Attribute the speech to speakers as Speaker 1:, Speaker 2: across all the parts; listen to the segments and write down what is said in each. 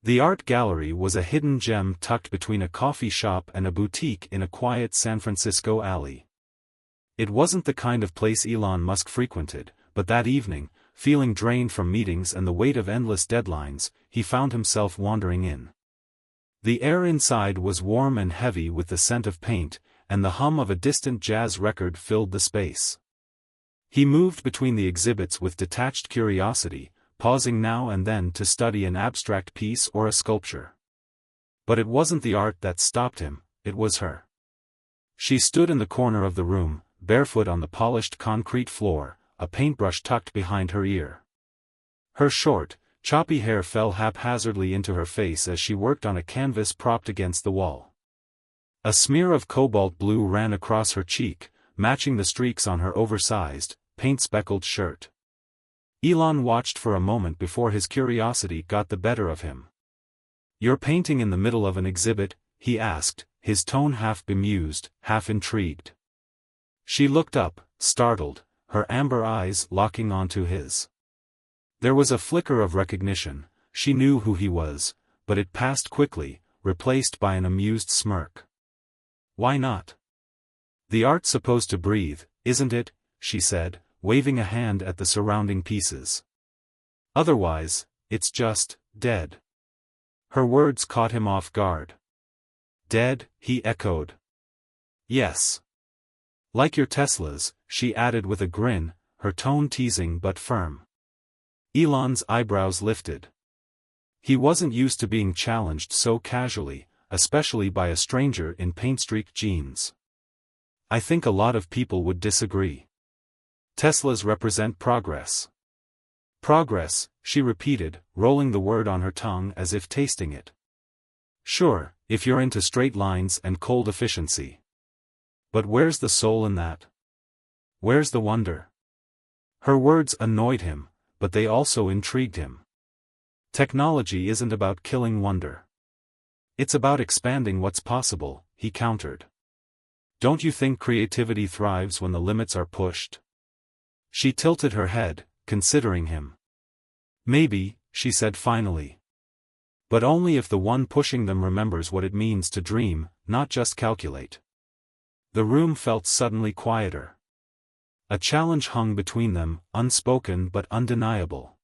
Speaker 1: The art gallery was a hidden gem tucked between a coffee shop and a boutique in a quiet San Francisco alley. It wasn't the kind of place Elon Musk frequented, but that evening, feeling drained from meetings and the weight of endless deadlines, he found himself wandering in. The air inside was warm and heavy with the scent of paint, and the hum of a distant jazz record filled the space. He moved between the exhibits with detached curiosity, pausing now and then to study an abstract piece or a sculpture. But it wasn't the art that stopped him, it was her. She stood in the corner of the room, barefoot on the polished concrete floor, a paintbrush tucked behind her ear. Her short, choppy hair fell haphazardly into her face as she worked on a canvas propped against the wall. A smear of cobalt blue ran across her cheek, matching the streaks on her oversized, paint-speckled shirt. Elon watched for a moment before his curiosity got the better of him. "You're painting in the middle of an exhibit?" he asked, his tone half bemused, half intrigued. She looked up, startled, her amber eyes locking onto his. There was a flicker of recognition. She knew who he was, but it passed quickly, replaced by an amused smirk. "Why not? The art's supposed to breathe, isn't it?" she said, waving a hand at the surrounding pieces. "Otherwise, it's just dead." Her words caught him off guard. "Dead?" he echoed. "Yes. Like your Teslas," she added with a grin, her tone teasing but firm. Elon's eyebrows lifted. He wasn't used to being challenged so casually, especially by a stranger in paint-streaked jeans. "I think a lot of people would disagree. Teslas represent progress." "Progress," she repeated, rolling the word on her tongue as if tasting it. "Sure, if you're into straight lines and cold efficiency. But where's the soul in that? Where's the wonder?" Her words annoyed him, but they also intrigued him. "Technology isn't about killing wonder. It's about expanding what's possible," he countered. "Don't you think creativity thrives when the limits are pushed?" She tilted her head, considering him. "Maybe," she said finally. "But only if the one pushing them remembers what it means to dream, not just calculate." The room felt suddenly quieter. A challenge hung between them, unspoken but undeniable.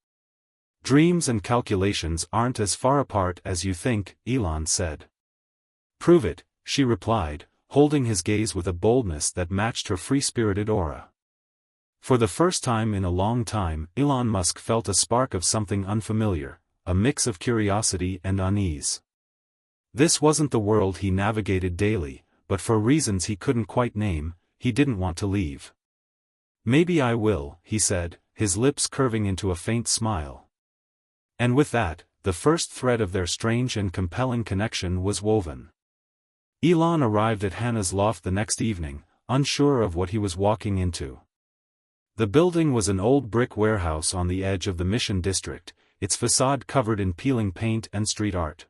Speaker 1: "Dreams and calculations aren't as far apart as you think," Elon said. "Prove it," she replied, holding his gaze with a boldness that matched her free-spirited aura. For the first time in a long time, Elon Musk felt a spark of something unfamiliar, a mix of curiosity and unease. This wasn't the world he navigated daily, but for reasons he couldn't quite name, he didn't want to leave. "Maybe I will," he said, his lips curving into a faint smile. And with that, the first thread of their strange and compelling connection was woven. Elon arrived at Hana's loft the next evening, unsure of what he was walking into. The building was an old brick warehouse on the edge of the Mission District, its facade covered in peeling paint and street art.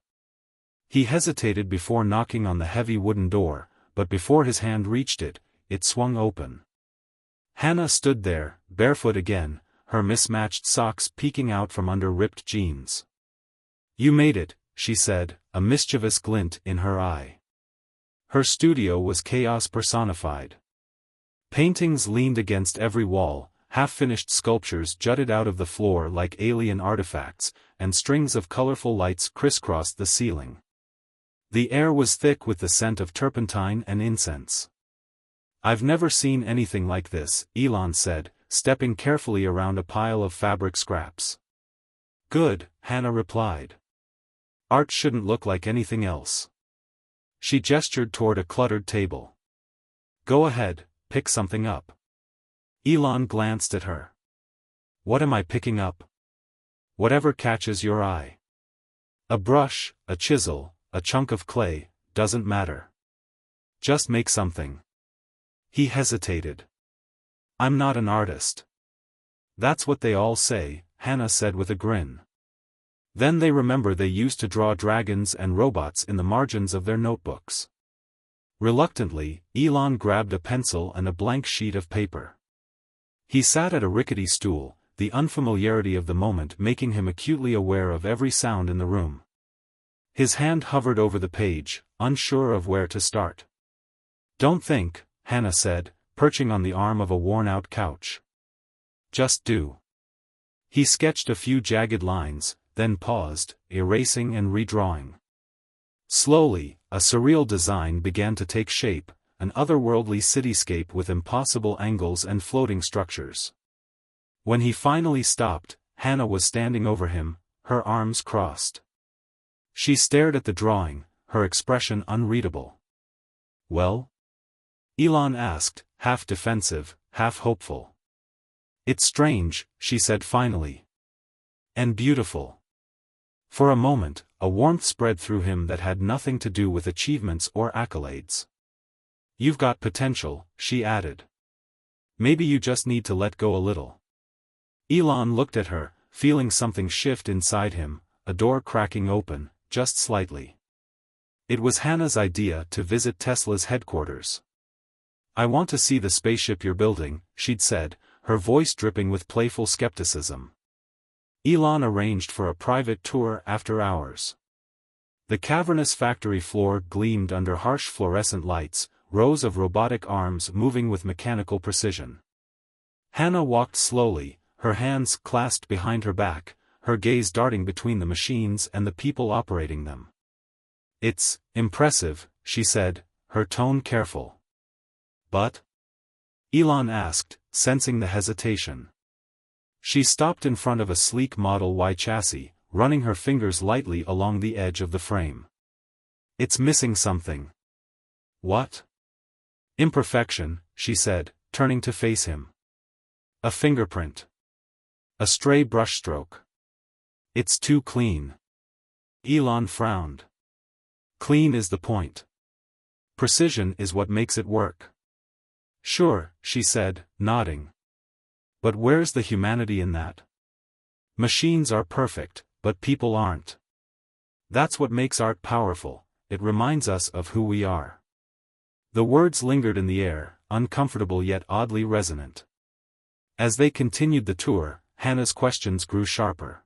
Speaker 1: He hesitated before knocking on the heavy wooden door, but before his hand reached it, it swung open. Hana stood there, barefoot again, her mismatched socks peeking out from under ripped jeans. "You made it," she said, a mischievous glint in her eye. Her studio was chaos personified. Paintings leaned against every wall, half-finished sculptures jutted out of the floor like alien artifacts, and strings of colorful lights crisscrossed the ceiling. The air was thick with the scent of turpentine and incense. "I've never seen anything like this," Elon said, stepping carefully around a pile of fabric scraps. "Good," Hana replied. "Art shouldn't look like anything else." She gestured toward a cluttered table. "Go ahead, pick something up." Elon glanced at her. "What am I picking up?" "Whatever catches your eye. A brush, a chisel, a chunk of clay, doesn't matter. Just make something." He hesitated. "I'm not an artist." "That's what they all say," Hana said with a grin. Then they remember they used to draw dragons and robots in the margins of their notebooks. Reluctantly, Elon grabbed a pencil and a blank sheet of paper. He sat at a rickety stool, the unfamiliarity of the moment making him acutely aware of every sound in the room. His hand hovered over the page, unsure of where to start. "Don't think," Hana said, perching on the arm of a worn-out couch. "Just do." He sketched a few jagged lines, then paused, erasing and redrawing. Slowly, a surreal design began to take shape, an otherworldly cityscape with impossible angles and floating structures. When he finally stopped, Hana was standing over him, her arms crossed. She stared at the drawing, her expression unreadable. "Well?" Elon asked, half defensive, half hopeful. "It's strange," she said finally. "And beautiful." For a moment, a warmth spread through him that had nothing to do with achievements or accolades. "You've got potential," she added. "Maybe you just need to let go a little." Elon looked at her, feeling something shift inside him, a door cracking open, just slightly. It was Hana's idea to visit Tesla's headquarters. "I want to see the spaceship you're building," she'd said, her voice dripping with playful skepticism. Elon arranged for a private tour after hours. The cavernous factory floor gleamed under harsh fluorescent lights, rows of robotic arms moving with mechanical precision. Hana walked slowly, her hands clasped behind her back, her gaze darting between the machines and the people operating them. "It's impressive," she said, her tone careful. "But?" Elon asked, sensing the hesitation. She stopped in front of a sleek Model Y chassis, running her fingers lightly along the edge of the frame. "It's missing something." "What?" "Imperfection," she said, turning to face him. "A fingerprint. A stray brushstroke. It's too clean." Elon frowned. "Clean is the point. Precision is what makes it work." "Sure," she said, nodding. "But where's the humanity in that? Machines are perfect, but people aren't. That's what makes art powerful, it reminds us of who we are." The words lingered in the air, uncomfortable yet oddly resonant. As they continued the tour, Hana's questions grew sharper.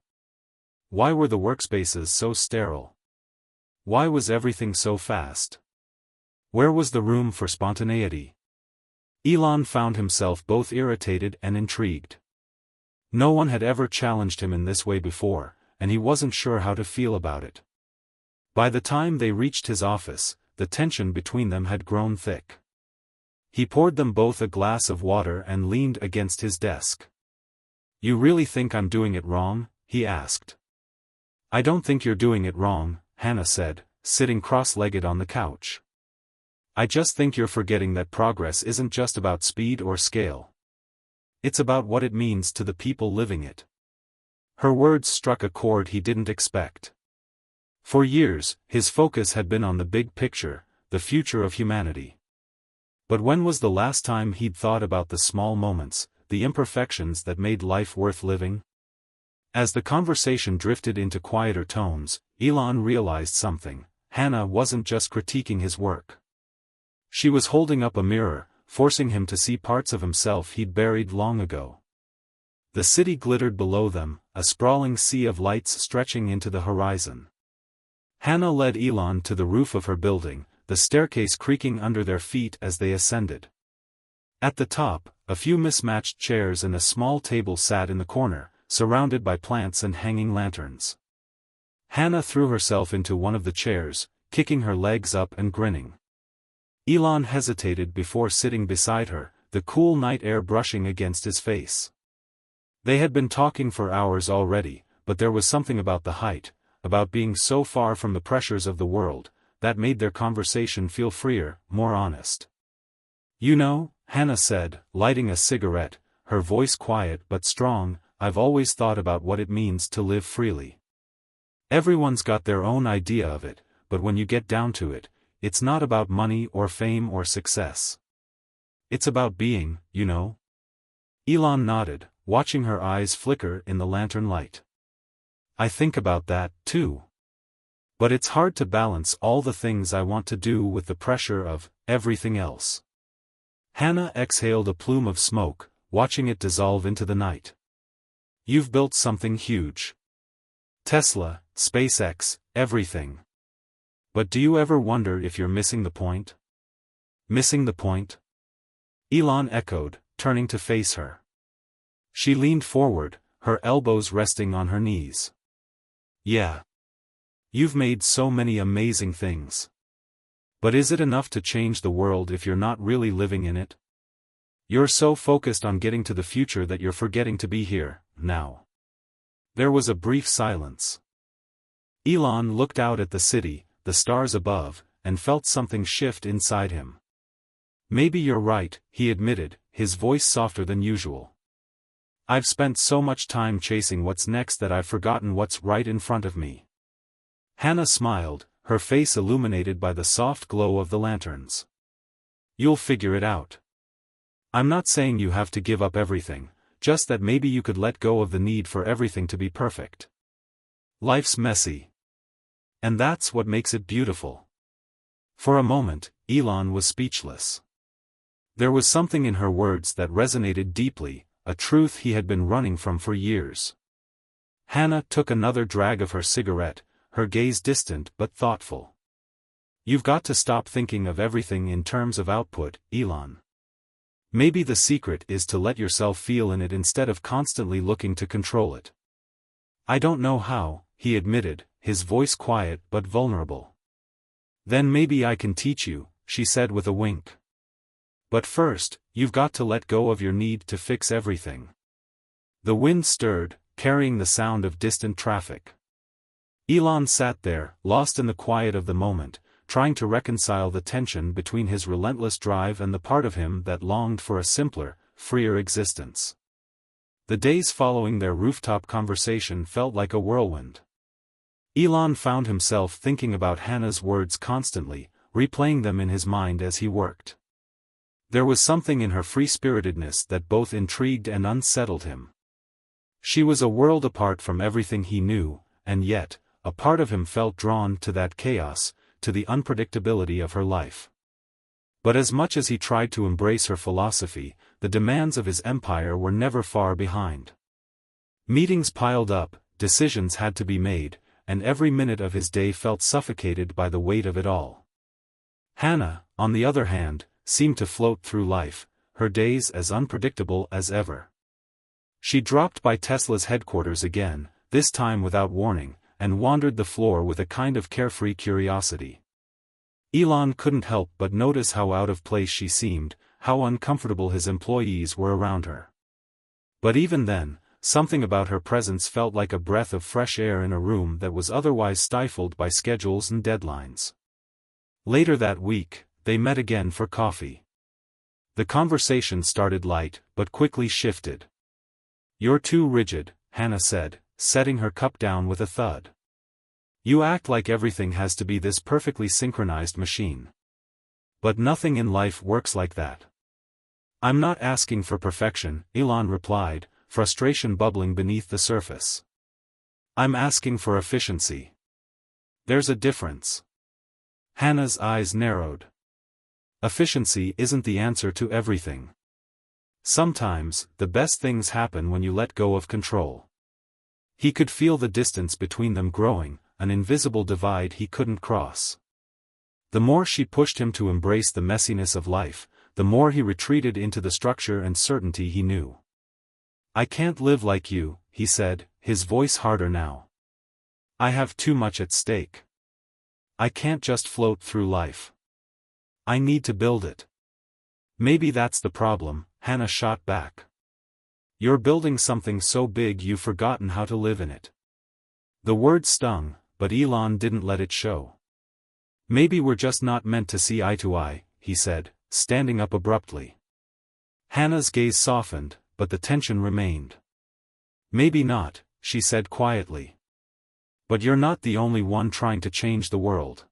Speaker 1: Why were the workspaces so sterile? Why was everything so fast? Where was the room for spontaneity? Elon found himself both irritated and intrigued. No one had ever challenged him in this way before, and he wasn't sure how to feel about it. By the time they reached his office, the tension between them had grown thick. He poured them both a glass of water and leaned against his desk. "You really think I'm doing it wrong?" he asked. "I don't think you're doing it wrong," Hana said, sitting cross-legged on the couch. "I just think you're forgetting that progress isn't just about speed or scale. It's about what it means to the people living it." Her words struck a chord he didn't expect. For years, his focus had been on the big picture, the future of humanity. But when was the last time he'd thought about the small moments, the imperfections that made life worth living? As the conversation drifted into quieter tones, Elon realized something: Hana wasn't just critiquing his work. She was holding up a mirror, forcing him to see parts of himself he'd buried long ago. The city glittered below them, a sprawling sea of lights stretching into the horizon. Hana led Elon to the roof of her building, the staircase creaking under their feet as they ascended. At the top, a few mismatched chairs and a small table sat in the corner, surrounded by plants and hanging lanterns. Hana threw herself into one of the chairs, kicking her legs up and grinning. Elon hesitated before sitting beside her, the cool night air brushing against his face. They had been talking for hours already, but there was something about the height, about being so far from the pressures of the world, that made their conversation feel freer, more honest. "You know," Hana said, lighting a cigarette, her voice quiet but strong, "I've always thought about what it means to live freely. Everyone's got their own idea of it, but when you get down to it, it's not about money or fame or success. It's about being, you know." Elon nodded, watching her eyes flicker in the lantern light. "I think about that, too. But it's hard to balance all the things I want to do with the pressure of everything else." Hana exhaled a plume of smoke, watching it dissolve into the night. "You've built something huge. Tesla, SpaceX, everything. But do you ever wonder if you're missing the point? Missing the point? Elon echoed, turning to face her. She leaned forward, her elbows resting on her knees. Yeah. You've made so many amazing things. But is it enough to change the world if you're not really living in it? You're so focused on getting to the future that you're forgetting to be here, now. There was a brief silence. Elon looked out at the city, the stars above, and felt something shift inside him. Maybe you're right, he admitted, his voice softer than usual. I've spent so much time chasing what's next that I've forgotten what's right in front of me. Hana smiled, her face illuminated by the soft glow of the lanterns. You'll figure it out. I'm not saying you have to give up everything, just that maybe you could let go of the need for everything to be perfect. Life's messy. And that's what makes it beautiful. For a moment, Elon was speechless. There was something in her words that resonated deeply, a truth he had been running from for years. Hana took another drag of her cigarette, her gaze distant but thoughtful. You've got to stop thinking of everything in terms of output, Elon. Maybe the secret is to let yourself feel in it instead of constantly looking to control it. I don't know how, he admitted, his voice quiet but vulnerable. Then maybe I can teach you, she said with a wink. But first, you've got to let go of your need to fix everything. The wind stirred, carrying the sound of distant traffic. Elon sat there, lost in the quiet of the moment, trying to reconcile the tension between his relentless drive and the part of him that longed for a simpler, freer existence. The days following their rooftop conversation felt like a whirlwind. Elon found himself thinking about Hana's words constantly, replaying them in his mind as he worked. There was something in her free-spiritedness that both intrigued and unsettled him. She was a world apart from everything he knew, and yet, a part of him felt drawn to that chaos, to the unpredictability of her life. But as much as he tried to embrace her philosophy, the demands of his empire were never far behind. Meetings piled up, decisions had to be made, and every minute of his day felt suffocated by the weight of it all. Hana, on the other hand, seemed to float through life, her days as unpredictable as ever. She dropped by Tesla's headquarters again, this time without warning, and wandered the floor with a kind of carefree curiosity. Elon couldn't help but notice how out of place she seemed, how uncomfortable his employees were around her. But even then, something about her presence felt like a breath of fresh air in a room that was otherwise stifled by schedules and deadlines. Later that week, they met again for coffee. The conversation started light, but quickly shifted. "You're too rigid," Hana said, setting her cup down with a thud. "You act like everything has to be this perfectly synchronized machine. But nothing in life works like that." "I'm not asking for perfection," Elon replied, frustration bubbling beneath the surface. "I'm asking for efficiency. There's a difference." Hana's eyes narrowed. Efficiency isn't the answer to everything. Sometimes, the best things happen when you let go of control. He could feel the distance between them growing, an invisible divide he couldn't cross. The more she pushed him to embrace the messiness of life, the more he retreated into the structure and certainty he knew. "I can't live like you," he said, his voice harder now. "I have too much at stake. I can't just float through life. I need to build it." "Maybe that's the problem," Hana shot back. "You're building something so big you've forgotten how to live in it." The word stung, but Elon didn't let it show. "Maybe we're just not meant to see eye to eye," he said, standing up abruptly. Hana's gaze softened, but the tension remained. "Maybe not," she said quietly. "But you're not the only one trying to change the world."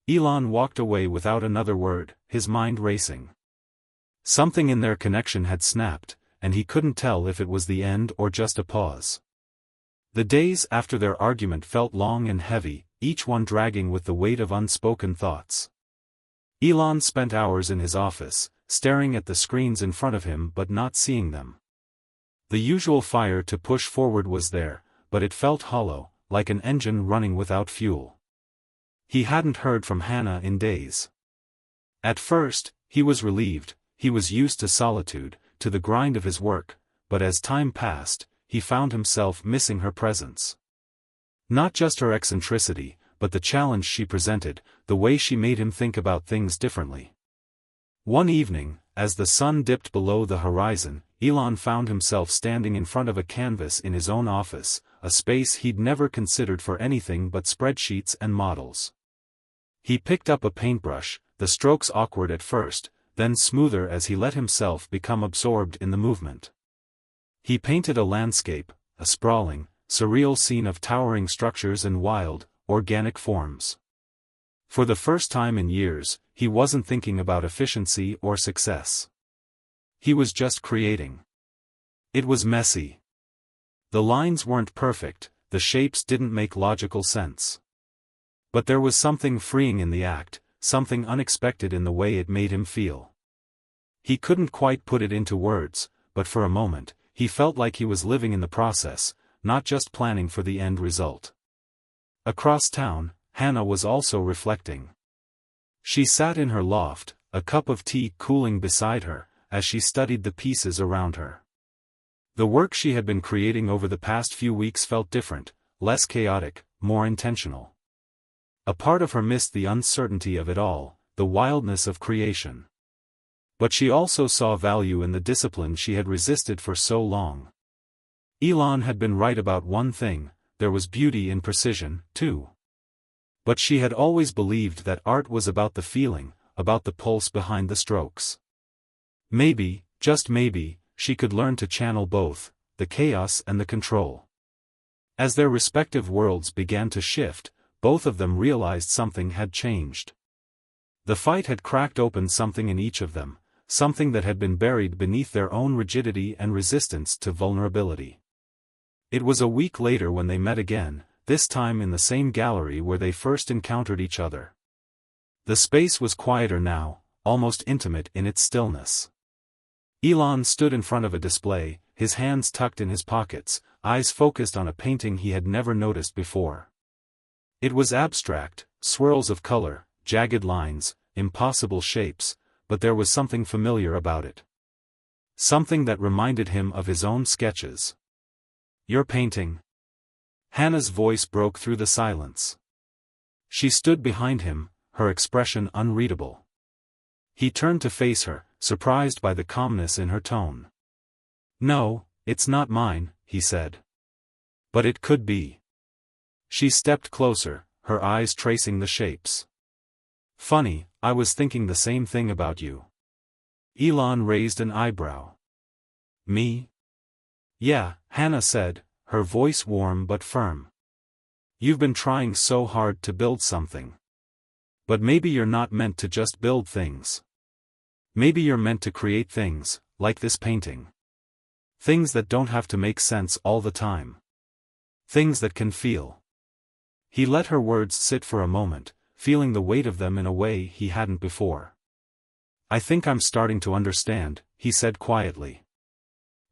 Speaker 1: Elon walked away without another word, his mind racing. Something in their connection had snapped, and he couldn't tell if it was the end or just a pause. The days after their argument felt long and heavy, each one dragging with the weight of unspoken thoughts. Elon spent hours in his office, staring at the screens in front of him but not seeing them. The usual fire to push forward was there, but it felt hollow, like an engine running without fuel. He hadn't heard from Hana in days. At first, he was relieved. He was used to solitude, to the grind of his work, but as time passed, he found himself missing her presence. Not just her eccentricity, but the challenge she presented, the way she made him think about things differently. One evening, as the sun dipped below the horizon, Elon found himself standing in front of a canvas in his own office, a space he'd never considered for anything but spreadsheets and models. He picked up a paintbrush, the strokes awkward at first, then smoother as he let himself become absorbed in the movement. He painted a landscape, a sprawling, surreal scene of towering structures and wild, organic forms. For the first time in years, he wasn't thinking about efficiency or success. He was just creating. It was messy. The lines weren't perfect, the shapes didn't make logical sense. But there was something freeing in the act, something unexpected in the way it made him feel. He couldn't quite put it into words, but for a moment, he felt like he was living in the process, not just planning for the end result. Across town, Hana was also reflecting. She sat in her loft, a cup of tea cooling beside her, as she studied the pieces around her. The work she had been creating over the past few weeks felt different, less chaotic, more intentional. A part of her missed the uncertainty of it all, the wildness of creation. But she also saw value in the discipline she had resisted for so long. Elon had been right about one thing, there was beauty in precision, too. But she had always believed that art was about the feeling, about the pulse behind the strokes. Maybe, just maybe, she could learn to channel both, the chaos and the control. As their respective worlds began to shift, both of them realized something had changed. The fight had cracked open something in each of them, something that had been buried beneath their own rigidity and resistance to vulnerability. It was a week later when they met again, this time in the same gallery where they first encountered each other. The space was quieter now, almost intimate in its stillness. Elon stood in front of a display, his hands tucked in his pockets, eyes focused on a painting he had never noticed before. It was abstract, swirls of color, jagged lines, impossible shapes, but there was something familiar about it. Something that reminded him of his own sketches. "You're painting?" Hana's voice broke through the silence. She stood behind him, her expression unreadable. He turned to face her, surprised by the calmness in her tone. "No, it's not mine," he said. "But it could be." She stepped closer, her eyes tracing the shapes. "Funny, I was thinking the same thing about you." Elon raised an eyebrow. "Me?" "Yeah," Hana said, her voice warm but firm. "You've been trying so hard to build something. But maybe you're not meant to just build things. Maybe you're meant to create things, like this painting. Things that don't have to make sense all the time. Things that can feel." He let her words sit for a moment, feeling the weight of them in a way he hadn't before. "I think I'm starting to understand," he said quietly.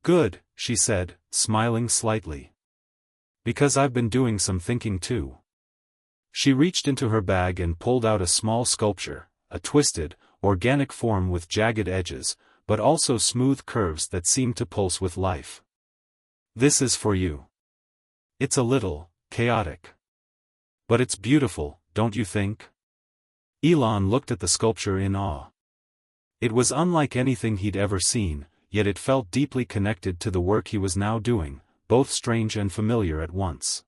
Speaker 1: "Good," she said, smiling slightly. "Because I've been doing some thinking too." She reached into her bag and pulled out a small sculpture, a twisted, organic form with jagged edges, but also smooth curves that seemed to pulse with life. "This is for you." "It's a little chaotic. But it's beautiful, don't you think?" Elon looked at the sculpture in awe. It was unlike anything he'd ever seen, yet it felt deeply connected to the work he was now doing, both strange and familiar at once.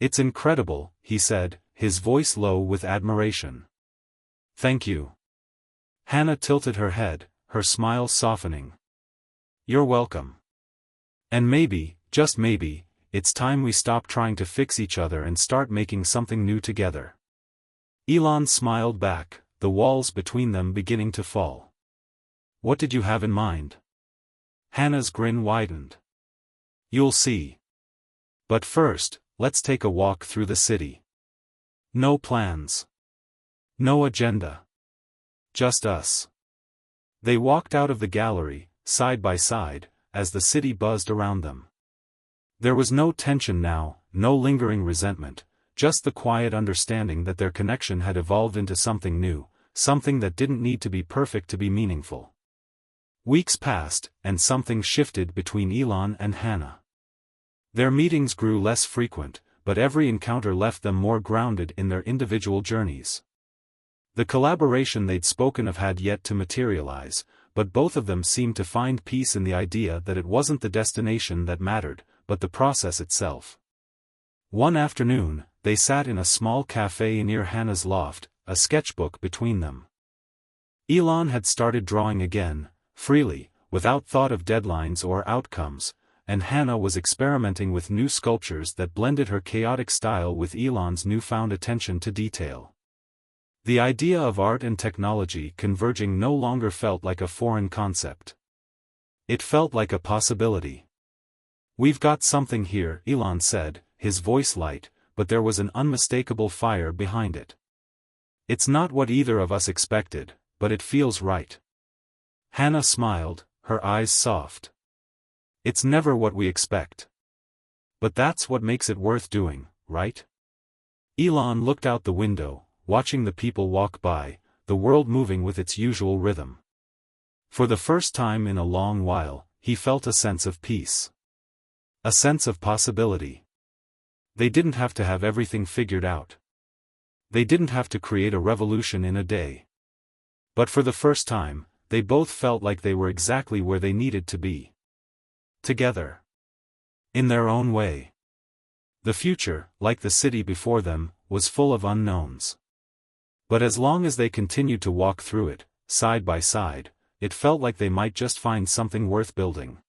Speaker 1: "It's incredible," he said, his voice low with admiration. "Thank you." Hana tilted her head, her smile softening. "You're welcome. And maybe, just maybe, it's time we stop trying to fix each other and start making something new together." Elon smiled back, the walls between them beginning to fall. "What did you have in mind?" Hana's grin widened. "You'll see. But first, let's take a walk through the city." "No plans. No agenda. Just us." They walked out of the gallery, side by side, as the city buzzed around them. There was no tension now, no lingering resentment, just the quiet understanding that their connection had evolved into something new, something that didn't need to be perfect to be meaningful. Weeks passed, and something shifted between Elon and Hana. Their meetings grew less frequent, but every encounter left them more grounded in their individual journeys. The collaboration they'd spoken of had yet to materialize, but both of them seemed to find peace in the idea that it wasn't the destination that mattered, but the process itself. One afternoon, they sat in a small cafe near Hana's loft, a sketchbook between them. Elon had started drawing again, freely, without thought of deadlines or outcomes, and Hana was experimenting with new sculptures that blended her chaotic style with Elon's newfound attention to detail. The idea of art and technology converging no longer felt like a foreign concept. It felt like a possibility. "We've got something here," Elon said, his voice light, but there was an unmistakable fire behind it. "It's not what either of us expected, but it feels right." Hana smiled, her eyes soft. "It's never what we expect. But that's what makes it worth doing, right?" Elon looked out the window, watching the people walk by, the world moving with its usual rhythm. For the first time in a long while, he felt a sense of peace. A sense of possibility. They didn't have to have everything figured out. They didn't have to create a revolution in a day. But for the first time, they both felt like they were exactly where they needed to be. Together. In their own way. The future, like the city before them, was full of unknowns. But as long as they continued to walk through it, side by side, it felt like they might just find something worth building.